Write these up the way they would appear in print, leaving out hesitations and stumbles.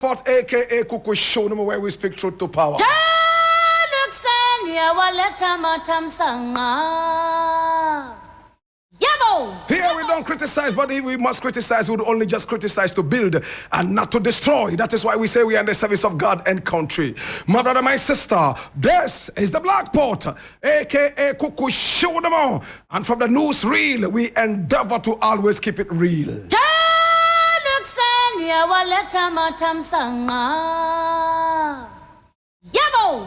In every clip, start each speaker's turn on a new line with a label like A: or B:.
A: Pot aka Kuku show them where we speak truth to power. Here we don't criticize, but if we must criticize, we would only just criticize to build and not to destroy. That is why we say we are in the service of God and country. My brother, my sister, this is the Black Pot, aka Kuku show them all. And from the news reel, we endeavor to always keep it real.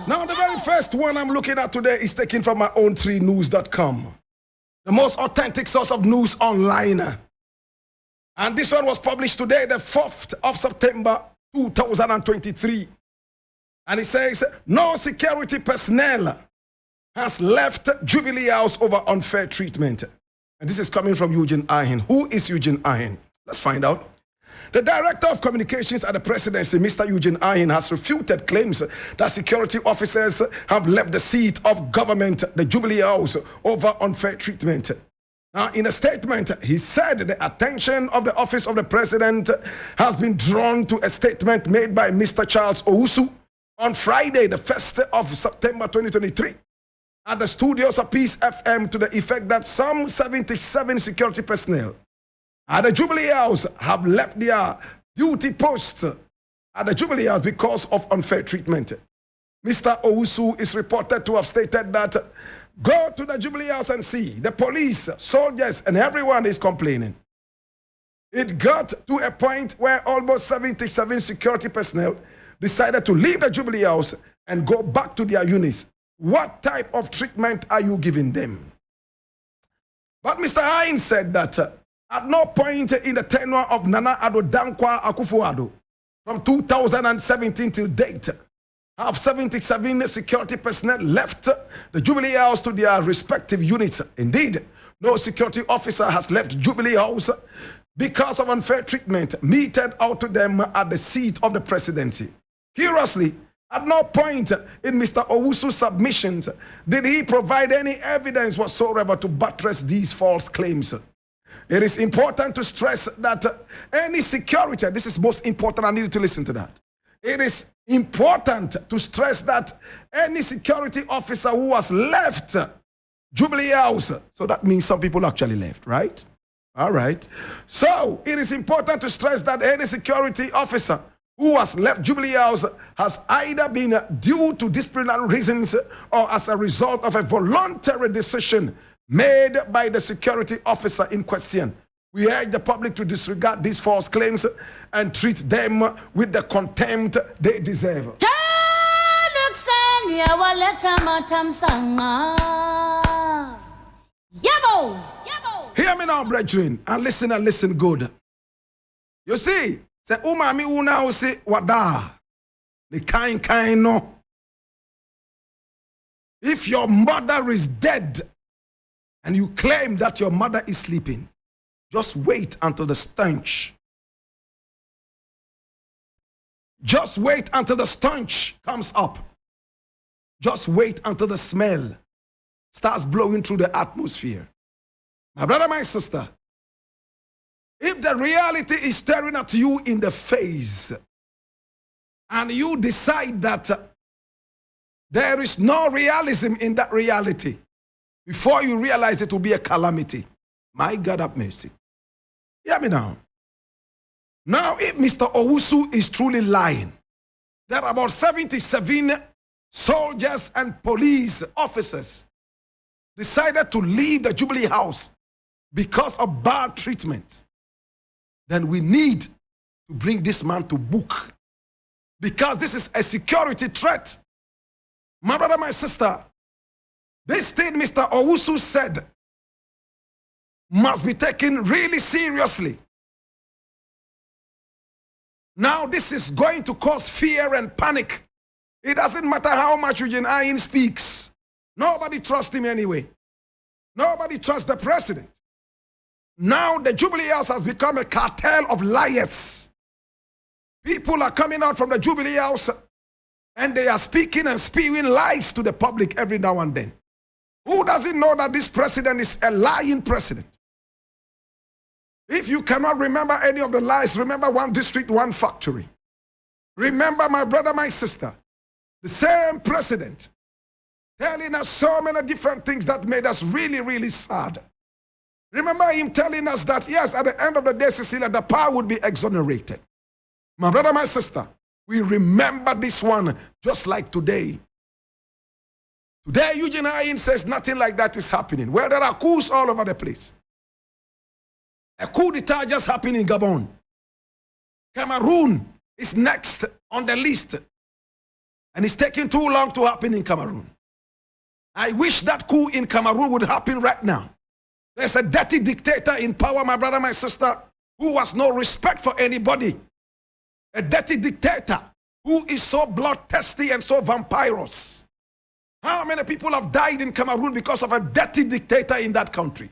A: Now the very first one I'm looking at today is taken from my own 3news.com, the most authentic source of news online. And this one was published today, the 4th of September 2023. And it says, no security personnel has left Jubilee House over unfair treatment. And this is coming from Eugene Ahin. Who is Eugene Ahin? Let's find out. The Director of Communications at the Presidency, Mr. Eugene Ahin, has refuted claims that security officers have left the seat of government, the Jubilee House, over unfair treatment. Now, in a statement, he said the attention of the Office of the President has been drawn to a statement made by Mr. Charles Owusu on Friday, the 1st of September 2023, at the studios of Peace FM, to the effect that some 77 security personnel at the Jubilee House have left their duty posts at the Jubilee House because of unfair treatment. Mr. Owusu is reported to have stated that, go to the Jubilee House and see, the police, soldiers, and everyone is complaining. It got to a point where almost 77 security personnel decided to leave the Jubilee House and go back to their units. What type of treatment are you giving them? But Mr. Hines said that at no point in the tenure of Nana Addo Dankwa Akufo-Addo from 2017 till date have 77 security personnel left the Jubilee House to their respective units. Indeed, no security officer has left Jubilee House because of unfair treatment meted out to them at the seat of the presidency. Curiously, at no point in Mr. Owusu's submissions did he provide any evidence whatsoever to buttress these false claims. It is important to stress that any security, this is most important, I need you to listen to that. It is important to stress that any security officer who has left Jubilee House, so that means some people actually left, right? All right. So it is important to stress that any security officer who has left Jubilee House has either been due to disciplinary reasons or as a result of a voluntary decision made by the security officer in question. We urge the public to disregard these false claims and treat them with the contempt they deserve. Hear me now, brethren, and listen good. You see, say umami una usi wada. The kind no. If your mother is dead, and you claim that your mother is sleeping, just wait until the stench. Just wait until the stench comes up. Just wait until the smell starts blowing through the atmosphere. My brother, my sister, if the reality is staring at you in the face, and you decide that there is no realism in that reality, before you realize it will be a calamity, my God have mercy. Hear me now. Now, if Mr. Owusu is truly lying, there are about 77 soldiers and police officers decided to leave the Jubilee House because of bad treatment, then we need to bring this man to book, because this is a security threat. My brother, my sister, this thing Mr. Owusu said must be taken really seriously. Now, this is going to cause fear and panic. It doesn't matter how much Eugene Ahin speaks. Nobody trusts him anyway. Nobody trusts the president. Now, the Jubilee House has become a cartel of liars. People are coming out from the Jubilee House and they are speaking and spewing lies to the public every now and then. Who doesn't know that this president is a lying president? If you cannot remember any of the lies, remember one district, one factory. Remember, my brother, my sister, the same president telling us so many different things that made us really, really sad. Remember him telling us that, yes, at the end of the day, Cecilia, the power would be exonerated. My brother, my sister, we remember this one just like today. Today, Eugene Ayin says nothing like that is happening. Well, there are coups all over the place. A coup d'etat just happened in Gabon. Cameroon is next on the list. And it's taking too long to happen in Cameroon. I wish that coup in Cameroon would happen right now. There's a dirty dictator in power, my brother, my sister, who has no respect for anybody. A dirty dictator who is so bloodthirsty and so vampirous. How many people have died in Cameroon because of a dirty dictator in that country?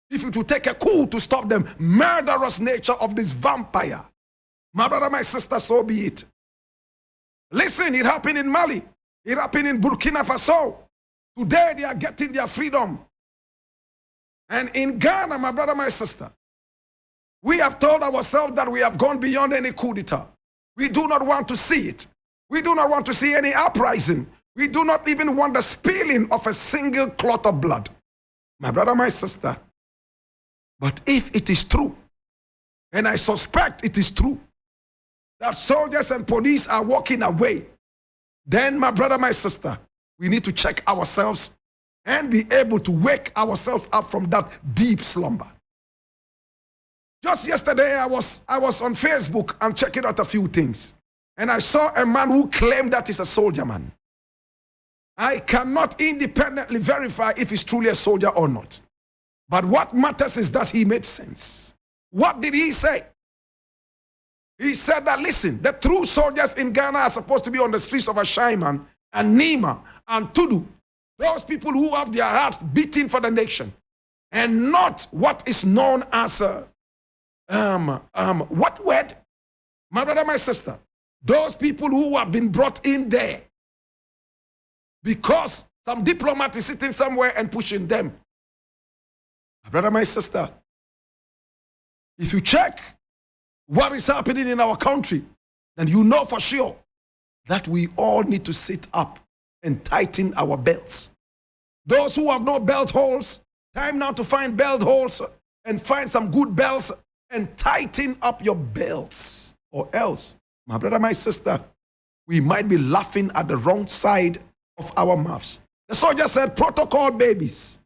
A: If it would take a coup to stop the murderous nature of this vampire. My brother, my sister, so be it. Listen, it happened in Mali. It happened in Burkina Faso. Today, they are getting their freedom. And in Ghana, my brother, my sister, we have told ourselves that we have gone beyond any coup d'etat. We do not want to see it. We do not want to see any uprising. We do not even want the spilling of a single clot of blood. My brother, my sister. But if it is true, and I suspect it is true, that soldiers and police are walking away, then, my brother, my sister, we need to check ourselves and be able to wake ourselves up from that deep slumber. Just yesterday, I was on Facebook and checking out a few things. And I saw a man who claimed that he's a soldier man. I cannot independently verify if he's truly a soldier or not. But what matters is that he made sense. What did he say? He said that, listen, the true soldiers in Ghana are supposed to be on the streets of Ashaiman and Nima and Tudu. Those people who have their hearts beating for the nation. And not what is known as, what word? My brother, my sister. Those people who have been brought in there because some diplomat is sitting somewhere and pushing them. My brother, my sister, if you check what is happening in our country, then you know for sure that we all need to sit up and tighten our belts. Those who have no belt holes, time now to find belt holes and find some good belts and tighten up your belts. Or else, my brother, my sister, we might be laughing at the wrong side of our mouths. The soldier said, protocol babies.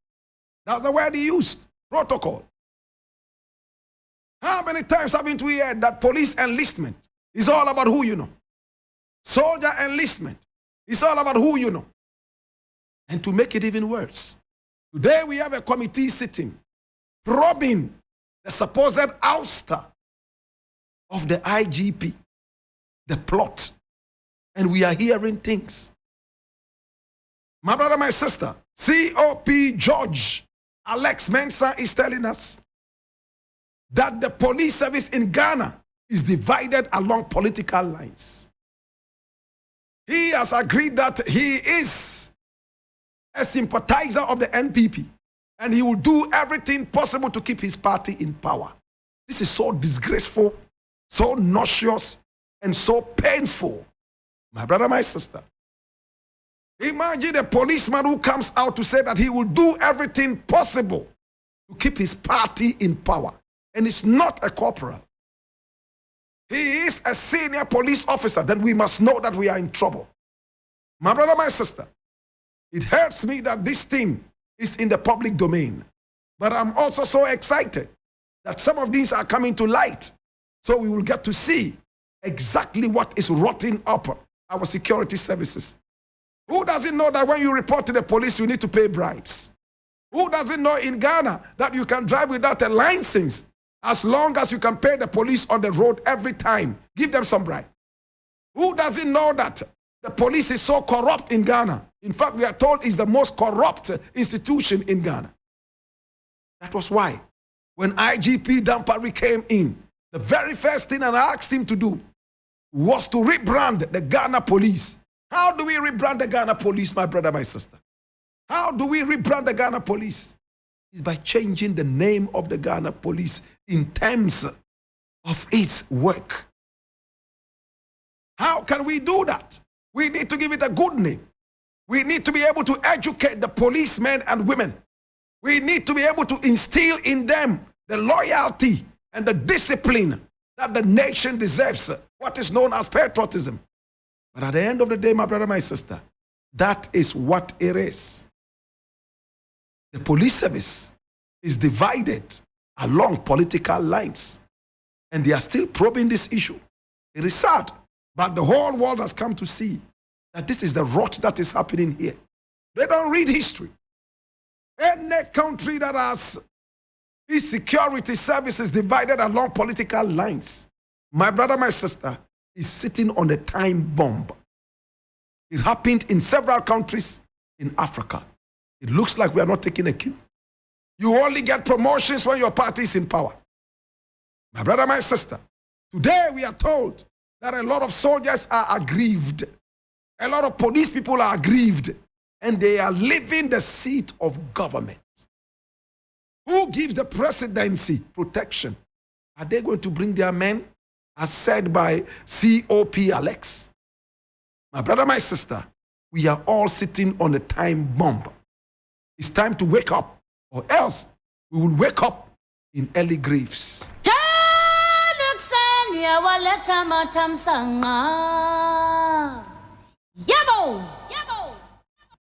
A: That's the word he used, protocol. How many times haven't we heard that police enlistment is all about who you know? Soldier enlistment is all about who you know. And to make it even worse, today we have a committee sitting, probing the supposed ouster of the IGP, the plot. And we are hearing things. My brother, my sister, COP George Alex Mensah is telling us that the police service in Ghana is divided along political lines. He has agreed that he is a sympathizer of the NPP and he will do everything possible to keep his party in power. This is so disgraceful, so nauseous, and so painful. My brother, my sister. Imagine a policeman who comes out to say that he will do everything possible to keep his party in power. And it's not a corporal. He is a senior police officer. Then we must know that we are in trouble. My brother, my sister, it hurts me that this thing is in the public domain. But I'm also so excited that some of these are coming to light. So we will get to see exactly what is rotting up our security services. Who doesn't know that when you report to the police, you need to pay bribes? Who doesn't know in Ghana that you can drive without a license as long as you can pay the police on the road every time? Give them some bribe. Who doesn't know that the police is so corrupt in Ghana? In fact, we are told it's the most corrupt institution in Ghana. That was why when IGP Dampari came in, the very first thing I asked him to do was to rebrand the Ghana police. How do we rebrand the Ghana police, my brother, my sister? How do we rebrand the Ghana police? It's by changing the name of the Ghana police in terms of its work. How can we do that? We need to give it a good name. We need to be able to educate the policemen and women. We need to be able to instill in them the loyalty and the discipline that the nation deserves, what is known as patriotism. But at the end of the day, my brother, my sister, that is what it is. The police service is divided along political lines, and they are still probing this issue. It is sad, but the whole world has come to see that this is the rot that is happening here. They don't read history. Any country that has its security services divided along political lines, my brother, my sister, is sitting on a time bomb. It happened in several countries in Africa. It looks like we are not taking a cue. You only get promotions when your party is in power. My brother, my sister, today we are told that a lot of soldiers are aggrieved. A lot of police people are aggrieved, and they are leaving the seat of government. Who gives the presidency protection? Are they going to bring their men, as said by COP Alex? My brother, my sister, we are all sitting on a time bomb. It's time to wake up, or else we will wake up in early graves.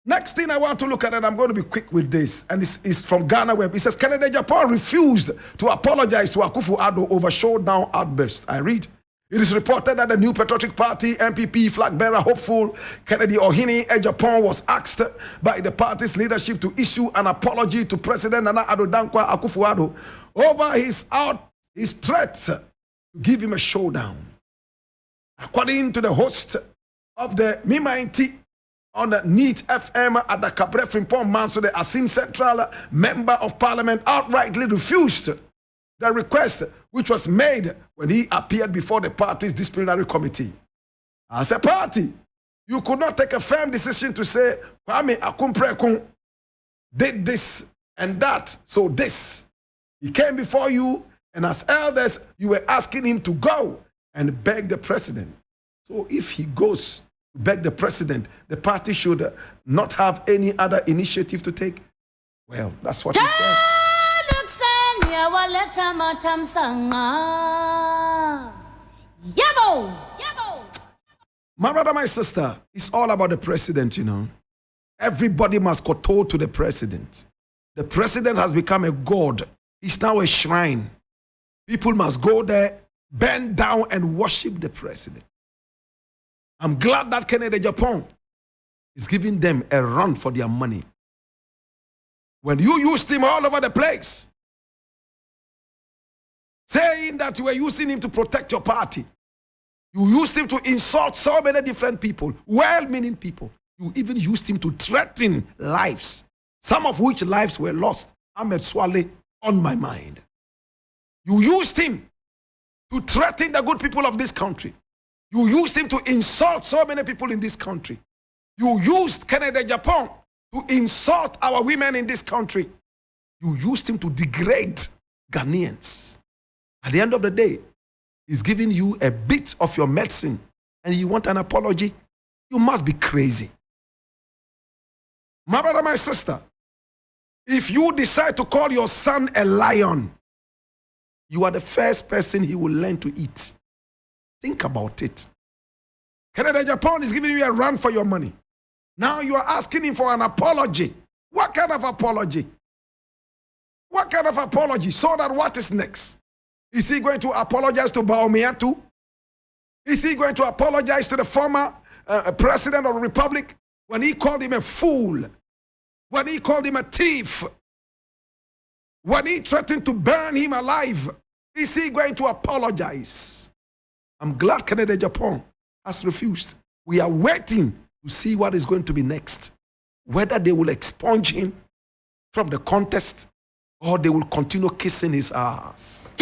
A: Next thing I want to look at, and I'm going to be quick with this, and this is from Ghana Web. It says, Canada Japan refused to apologize to Akufo-Addo over showdown outburst. I read, it is reported that the new Patriotic Party MPP flag bearer hopeful Kennedy Ohini Japan was asked by the party's leadership to issue an apology to President Nana Addo Dankwa Akufo-Addo over his threat to give him a showdown. According to the host of the Mimainti on the NEAT FM at the Cabre Frimpong Manso, the Asin Central Member of Parliament outrightly refused the request which was made when he appeared before the party's disciplinary committee. As a party, you could not take a firm decision to say, Kwame Akumprekun did this and that, so this. He came before you, and as elders, you were asking him to go and beg the president. So if he goes to beg the president, the party should not have any other initiative to take. Well, that's what he said. My brother, my sister, it's all about the president, you know. Everybody must kowtow to the president. The president has become a god. He's now a shrine. People must go there, bend down, and worship the president. I'm glad that Canada Japan is giving them a run for their money. When you used him all over the place, saying that you were using him to protect your party, you used him to insult so many different people, well-meaning people. You even used him to threaten lives, some of which lives were lost. Ahmed Swale on my mind. You used him to threaten the good people of this country. You used him to insult so many people in this country. You used Canada Japan to insult our women in this country. You used him to degrade Ghanaians. At the end of the day, he's giving you a bit of your medicine and you want an apology? You must be crazy. My brother, my sister, if you decide to call your son a lion, you are the first person he will learn to eat. Think about it. Canada Japan is giving you a run for your money. Now you are asking him for an apology. What kind of apology? What kind of apology? So that what is next? Is he going to apologize to Baumia too? Is he going to apologize to the former president of the republic when he called him a fool? When he called him a thief? When he threatened to burn him alive? Is he going to apologize? I'm glad Canada Japan has refused. We are waiting to see what is going to be next. Whether they will expunge him from the contest or they will continue kissing his ass.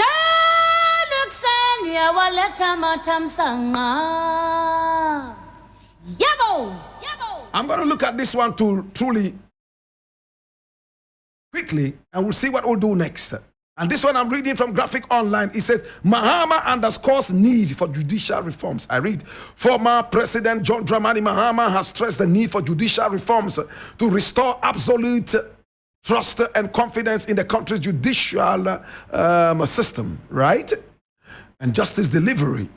A: I'm going to look at this one too, truly quickly, and we'll see what we'll do next. And this one I'm reading from Graphic Online. It says, Mahama underscores need for judicial reforms. I read, former President John Dramani Mahama has stressed the need for judicial reforms to restore absolute trust and confidence in the country's judicial system, right? And justice delivery.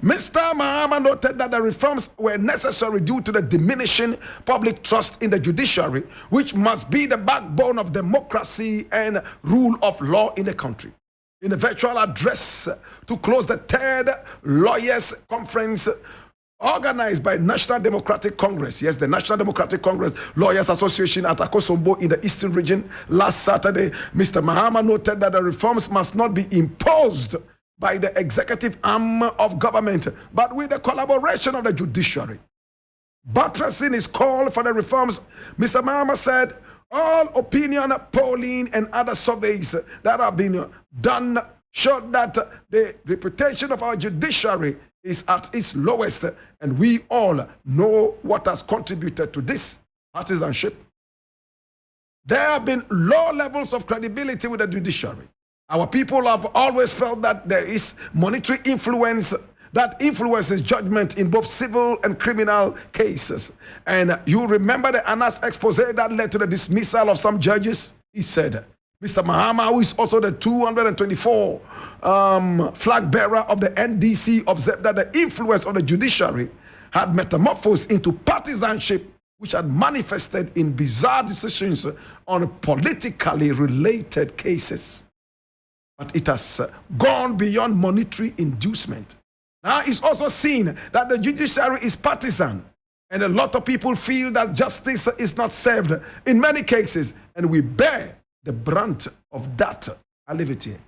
A: Mr. Mahama noted that the reforms were necessary due to the diminishing public trust in the judiciary, which must be the backbone of democracy and rule of law in the country. In a virtual address to close the third lawyers conference organized by National Democratic Congress, yes, the National Democratic Congress Lawyers Association at Akosombo in the Eastern Region last Saturday, Mr. Mahama noted that the reforms must not be imposed by the executive arm of government, but with the collaboration of the judiciary. Buttressing his call for the reforms, Mr. Mahama said, all opinion polling and other surveys that have been done showed that the reputation of our judiciary is at its lowest, and we all know what has contributed to this partisanship. There have been low levels of credibility with the judiciary. Our people have always felt that there is monetary influence that influences judgment in both civil and criminal cases. And you remember the Anas expose that led to the dismissal of some judges? He said, Mr. Mahama, who is also the 224 flag bearer of the NDC, observed that the influence of the judiciary had metamorphosed into partisanship, which had manifested in bizarre decisions on politically related cases. But it has gone beyond monetary inducement. Now it's also seen that the judiciary is partisan, and a lot of people feel that justice is not served in many cases, and we bear the brunt of that. I leave it here.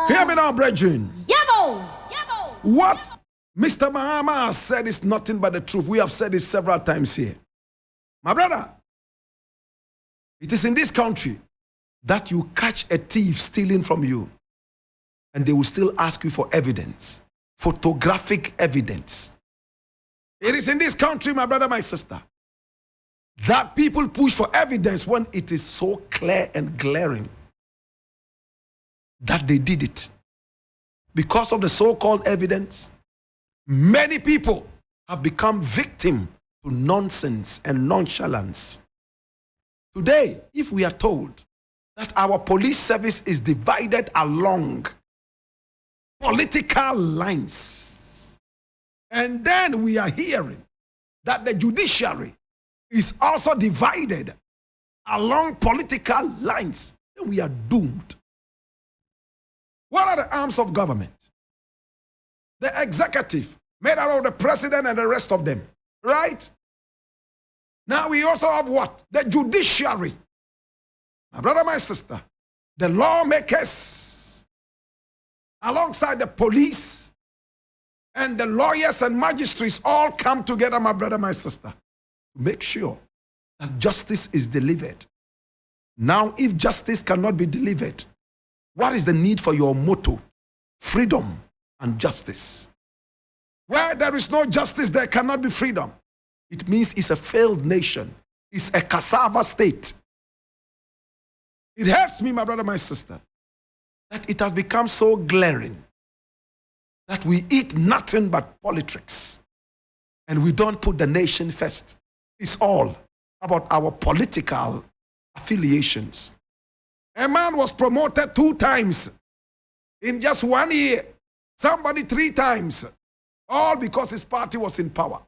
A: Hear me now, brethren. What Mr. Mahama has said is nothing but the truth. We have said it several times here. My brother, it is in this country that you catch a thief stealing from you, and they will still ask you for evidence, photographic evidence. It is in this country, my brother, my sister, that people push for evidence when it is so clear and glaring that they did it. Because of the so-called evidence, many people have become victim to nonsense and nonchalance. Today, if we are told that our police service is divided along political lines, and then we are hearing that the judiciary is also divided along political lines, then we are doomed. What are the arms of government? The executive, made out of the president and the rest of them, right? Now we also have what? The judiciary. My brother, my sister, the lawmakers, alongside the police and the lawyers and magistrates all come together, my brother, my sister, to make sure that justice is delivered. Now, if justice cannot be delivered, what is the need for your motto? Freedom and justice. Where there is no justice, there cannot be freedom. It means it's a failed nation. It's a cassava state. It hurts me, my brother, my sister, that it has become so glaring that we eat nothing but politics and we don't put the nation first. It's all about our political affiliations. A man was promoted 2 times in just 1 year. Somebody 3 times, all because his party was in power.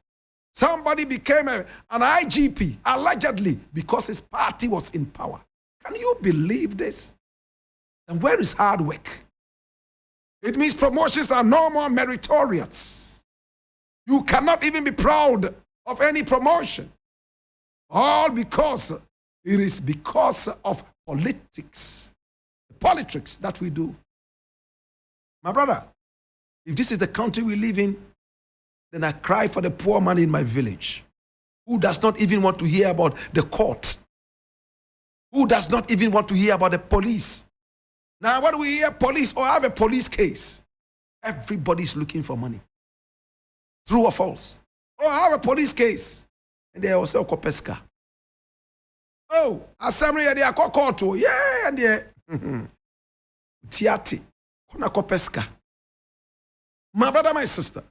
A: Somebody became an IGP, allegedly, because his party was in power. Can you believe this? And where is hard work? It means promotions are no more meritorious. You cannot even be proud of any promotion. All because it is because of politics. The politics that we do. My brother, if this is the country we live in, then I cry for the poor man in my village who does not even want to hear about the court, who does not even want to hear about the police. Now, when we hear police or have a police case, everybody's looking for money. True or false? Or have a police case, and they also Kopeska. Oh, assembly de akokoto. Yeah, and yeah. Tiati. Kona kopeska. My brother, my sister.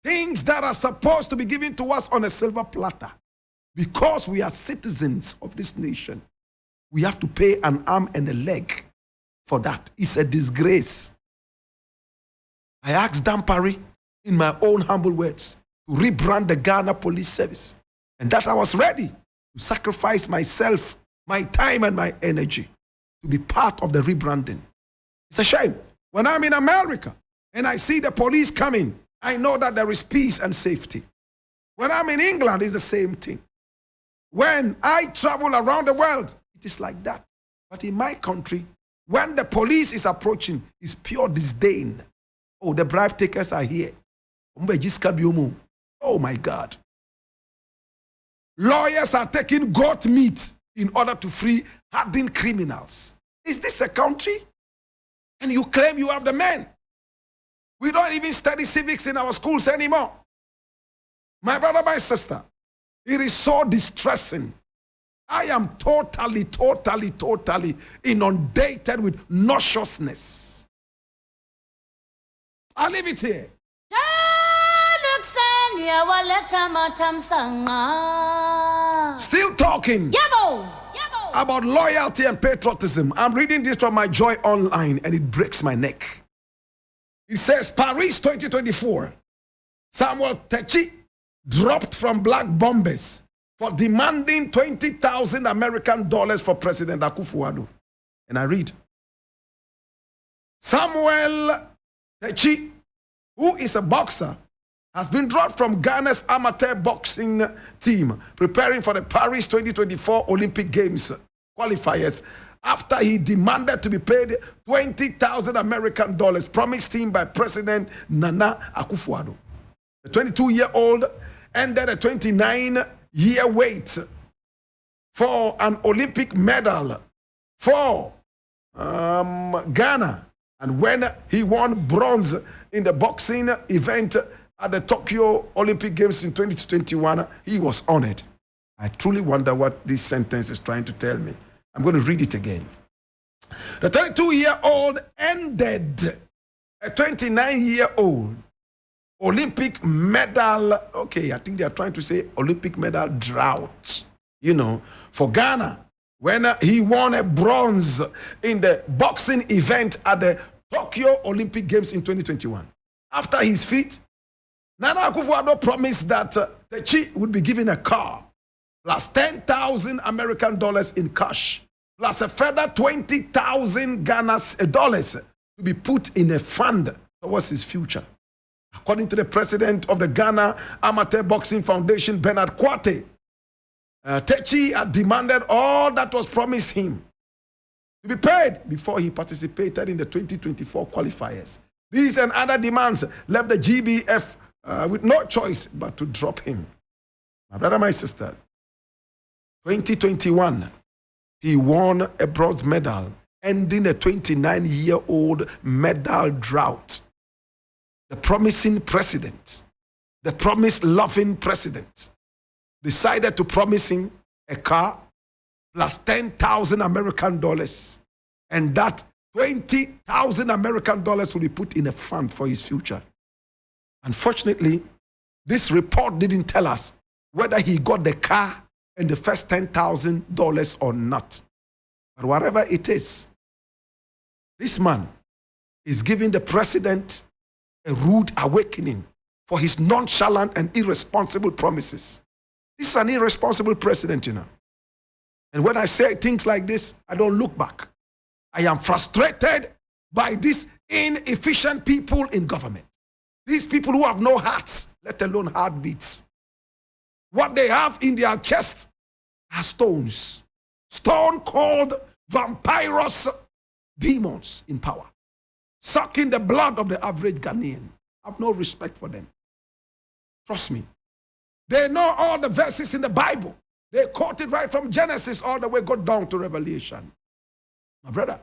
A: Things that are supposed to be given to us on a silver platter. Because we are citizens of this nation. We have to pay an arm and a leg for that. It's a disgrace. I asked Dampari in my own humble words to rebrand the Ghana Police Service, and that I was ready to sacrifice myself, my time and my energy to be part of the rebranding. It's a shame. When I'm in America and I see the police coming, I know that there is peace and safety. When I'm in England, it's the same thing. When I travel around the world, it is like that. But in my country, when the police is approaching, it's pure disdain. Oh, the bribe takers are here. Oh my God. Lawyers are taking goat meat in order to free hardened criminals. Is this a country? And you claim you have the men. We don't even study civics in our schools anymore. My brother, my sister, it is so distressing. I am totally inundated with nauseousness. I'll leave it here. Still talking about loyalty and patriotism. I'm reading this from my Joy Online and it breaks my neck. It says, Paris 2024, Samuel Techi dropped from black bombers for demanding 20,000 American dollars for President Akufo-Addo. And I read, Samuel Techi, who is a boxer, has been dropped from Ghana's amateur boxing team preparing for the Paris 2024 Olympic Games qualifiers after he demanded to be paid 20,000 American dollars promised him by President Nana Akufo-Addo. The 22-year-old ended a 29-year wait for an Olympic medal for Ghana. And when he won bronze in the boxing event at the Tokyo Olympic Games in 2021, he was honored. I truly wonder what this sentence is trying to tell me. I'm going to read it again. The 32-year-old ended a 29-year-old Olympic medal. Okay, I think they are trying to say Olympic medal drought, for Ghana, when he won a bronze in the boxing event at the Tokyo Olympic Games in 2021. After his feat, Nana Akufo-Addo promised that Techi would be given a car, plus 10,000 American dollars in cash, plus a further 20,000 Ghana's dollars to be put in a fund towards his future. According to the president of the Ghana Amateur Boxing Foundation, Bernard Kwate, Techi had demanded all that was promised him to be paid before he participated in the 2024 qualifiers. These and other demands left the GBF with no choice but to drop him. My brother, my sister, 2021, he won a bronze medal, ending a 29-year-old medal drought. The promising president, the promise-loving president, decided to promise him a car plus 10,000 American dollars, and that 20,000 American dollars will be put in a fund for his future. Unfortunately, this report didn't tell us whether he got the car and the first $10,000 or not. But whatever it is, this man is giving the president a rude awakening for his nonchalant and irresponsible promises. This is an irresponsible president, And when I say things like this, I don't look back. I am frustrated by these inefficient people in government. These people who have no hearts, let alone heartbeats. What they have in their chest are stones. Stone-cold vampirous demons in power, sucking the blood of the average Ghanaian. I have no respect for them. Trust me. They know all the verses in the Bible. They quote it right from Genesis all the way go down to Revelation. My brother,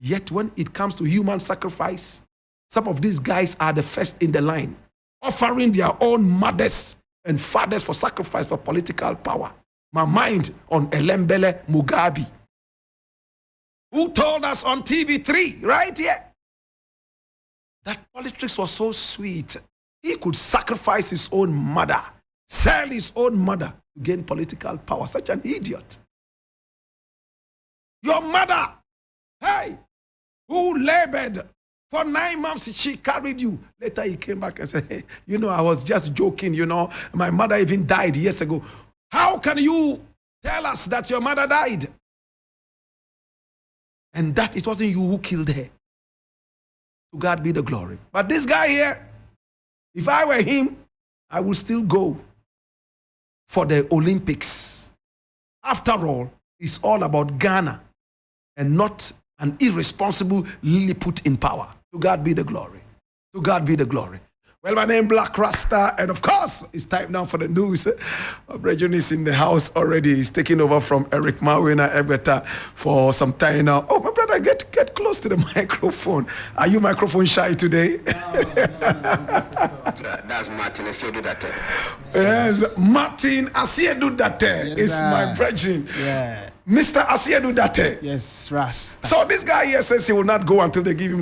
A: yet when it comes to human sacrifice, some of these guys are the first in the line, offering their own mothers and fathers for sacrifice for political power. my mind on Elembele Mugabe, who told us on TV3 right here that politics was so sweet. He could sacrifice his own mother, sell his own mother to gain political power. Such an idiot. Your mother, hey, who labored for 9 months, she carried you. Later he came back and said, hey, you know, I was just joking, you know. My mother even died years ago. How can you tell us that your mother died? And that it wasn't you who killed her. To God be the glory. But this guy here, if I were him, I would still go for the Olympics. After all, it's all about Ghana and not an irresponsible Lilliput in power. To God be the glory. To God be the glory. Well, my name is Blakk Rasta, and of course, it's time now for the news. Brethren is in the house already. He's taking over from Eric Mawina Egbeta for some time now. Oh, my brother, get close to the microphone. Are you microphone shy today?
B: That's Martin Asiedu Date.
A: Yes, Martin Asiedu Date is my brethren.
C: Yeah.
A: Mr. Asiedu Date.
C: Yes, Rasta.
A: So this guy here says he will not go until they give him